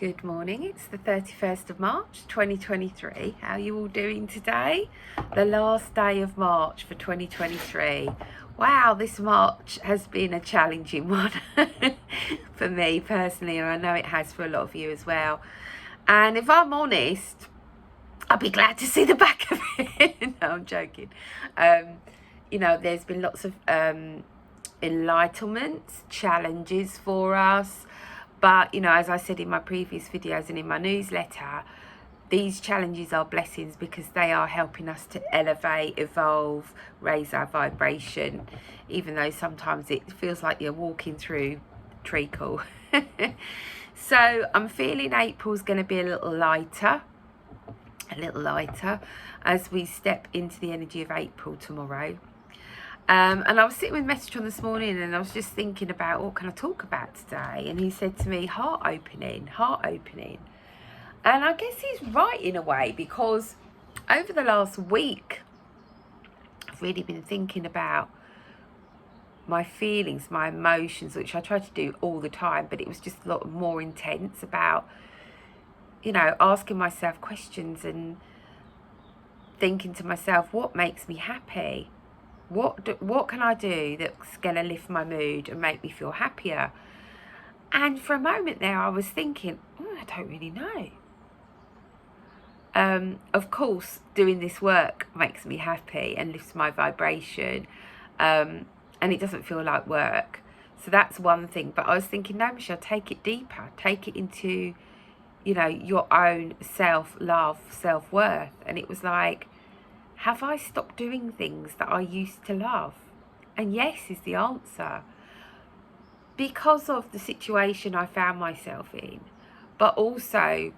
Good morning, it's the 31st of March 2023. How are you all doing today? The last day of March for 2023. Wow, this March has been a challenging one for me personally, and I know it has for a lot of you as well. And if I'm honest, I'll be glad to see the back of it. No, I'm joking. There's been lots of enlightenments, challenges for us. But, as I said in my previous videos and in my newsletter, these challenges are blessings because they are helping us to elevate, evolve, raise our vibration, even though sometimes it feels like you're walking through treacle. So I'm feeling April's going to be a little lighter as we step into the energy of April tomorrow. And I was sitting with Metatron this morning and I was just thinking about what can I talk about today, and he said to me, heart opening. And I guess he's right in a way, because over the last week I've really been thinking about my feelings, my emotions, which I try to do all the time, but it was just a lot more intense about asking myself questions and thinking to myself, what makes me happy? What can I do that's going to lift my mood and make me feel happier? And for a moment there, I was thinking, I don't really know. Of course, doing this work makes me happy and lifts my vibration, and it doesn't feel like work. So that's one thing. But I was thinking, no, Michelle, take it deeper. Take it into, your own self-love, self-worth. And it was like, have I stopped doing things that I used to love? And yes is the answer. Because of the situation I found myself in, but also,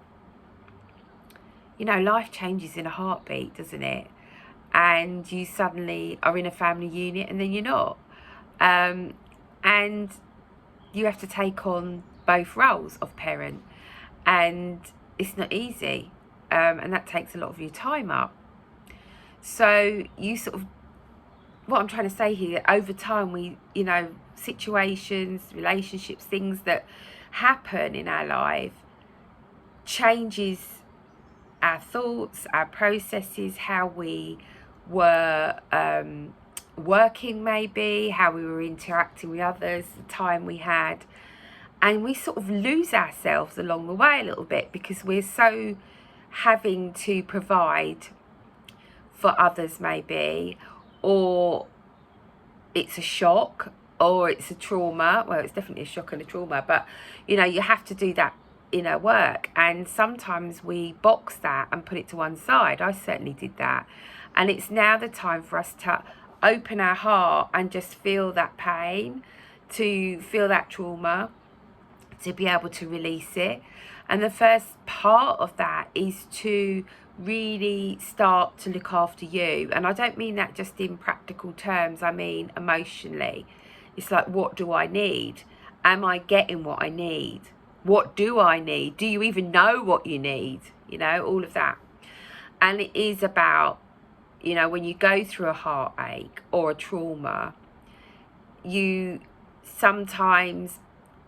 life changes in a heartbeat, doesn't it? And you suddenly are in a family unit and then you're not. And you have to take on both roles of parent. And it's not easy. And that takes a lot of your time up. So you what I'm trying to say here, over time we, situations, relationships, things that happen in our life changes our thoughts, our processes, how we were working maybe, how we were interacting with others, the time we had. And we sort of lose ourselves along the way a little bit because we're so having to provide for others maybe, or it's a shock, or it's a trauma. Well, it's definitely a shock and a trauma, but you have to do that inner work, and sometimes we box that and put it to one side. I certainly did that, and it's now the time for us to open our heart and just feel that pain, to feel that trauma, to be able to release it. And the first part of that is to really start to look after you. And I don't mean that just in practical terms, I mean emotionally. It's like, what do I need? Am I getting what I need? What do I need? Do you even know what you need? All of that. And it is about, when you go through a heartache or a trauma, you sometimes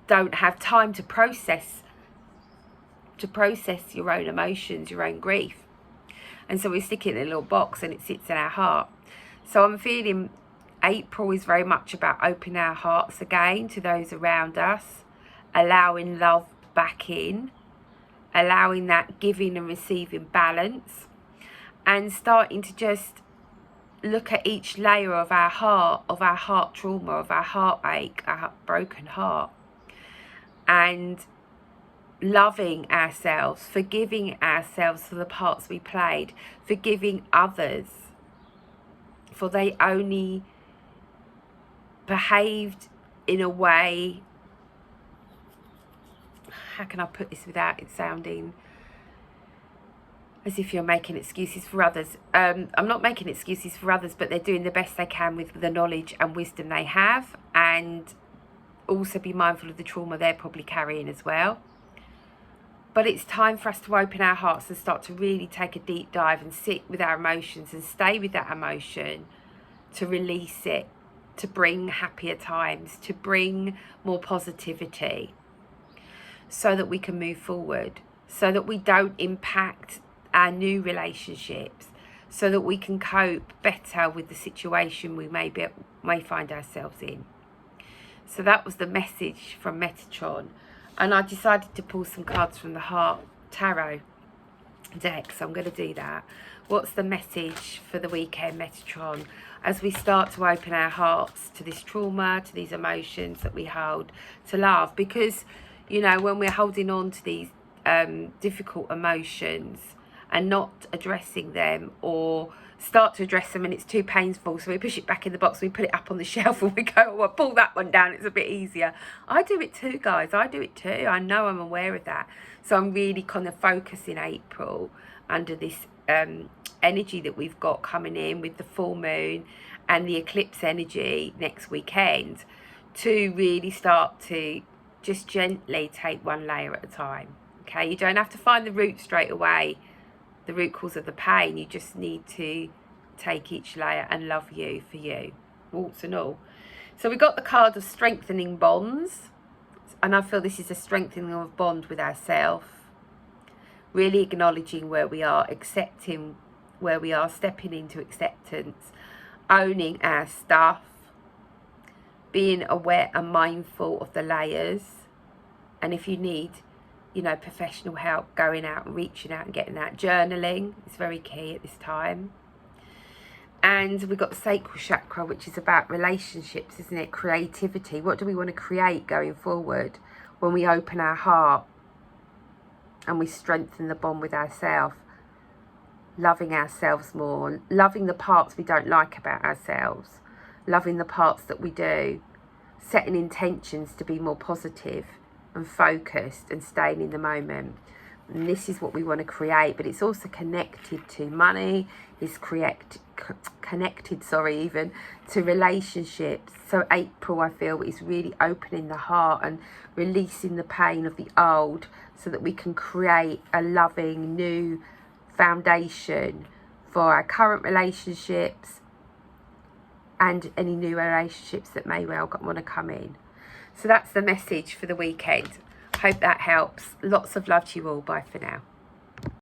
don't have time to process your own emotions, your own grief. And so we stick it in a little box and it sits in our heart. So I'm feeling April is very much about opening our hearts again to those around us, allowing love back in, allowing that giving and receiving balance, and starting to just look at each layer of our heart trauma, of our heartache, our broken heart, and loving ourselves, forgiving ourselves for the parts we played, forgiving others for they only behaved in a way, how can I put this without it sounding as if you're making excuses for others? I'm not making excuses for others, but they're doing the best they can with the knowledge and wisdom they have, and also be mindful of the trauma they're probably carrying as well. But it's time for us to open our hearts and start to really take a deep dive and sit with our emotions and stay with that emotion, to release it, to bring happier times, to bring more positivity. so that we can move forward, so that we don't impact our new relationships, so that we can cope better with the situation we may find ourselves in. So that was the message from Metatron. And I decided to pull some cards from the Heart Tarot deck, so I'm going to do that. What's the message for the weekend, Metatron, as we start to open our hearts to this trauma, to these emotions that we hold, to love? Because, you know, when we're holding on to these difficult emotions and not addressing them, or start to address them and it's too painful, so we push it back in the box, we put it up on the shelf and we go, oh, I'll pull that one down, it's a bit easier. I do it too, guys. I do it too. I know, I'm aware of that. So I'm really kind of focusing April under this energy that we've got coming in with the full moon and the eclipse energy next weekend, to really start to just gently take one layer at a time. Okay, you don't have to find the root straight away, the root cause of the pain. You just need to take each layer and love you for you, warts and all. So we got the card of strengthening bonds, and I feel this is a strengthening of bond with ourselves, really acknowledging where we are, accepting where we are, stepping into acceptance, owning our stuff, being aware and mindful of the layers. And if you need, you know, professional help, going out and reaching out and getting that. Journaling is very key at this time. And we've got the sacral chakra, which is about relationships, isn't it? Creativity. What do we want to create going forward when we open our heart and we strengthen the bond with ourselves? Loving ourselves more, loving the parts we don't like about ourselves, loving the parts that we do, setting intentions to be more positive and focused and staying in the moment. And this is what we want to create, but it's also connected to money, it's connected even to relationships. So April, I feel, is really opening the heart and releasing the pain of the old, so that we can create a loving new foundation for our current relationships and any new relationships that may well want to come in. So that's the message for the weekend. Hope that helps. Lots of love to you all. Bye for now.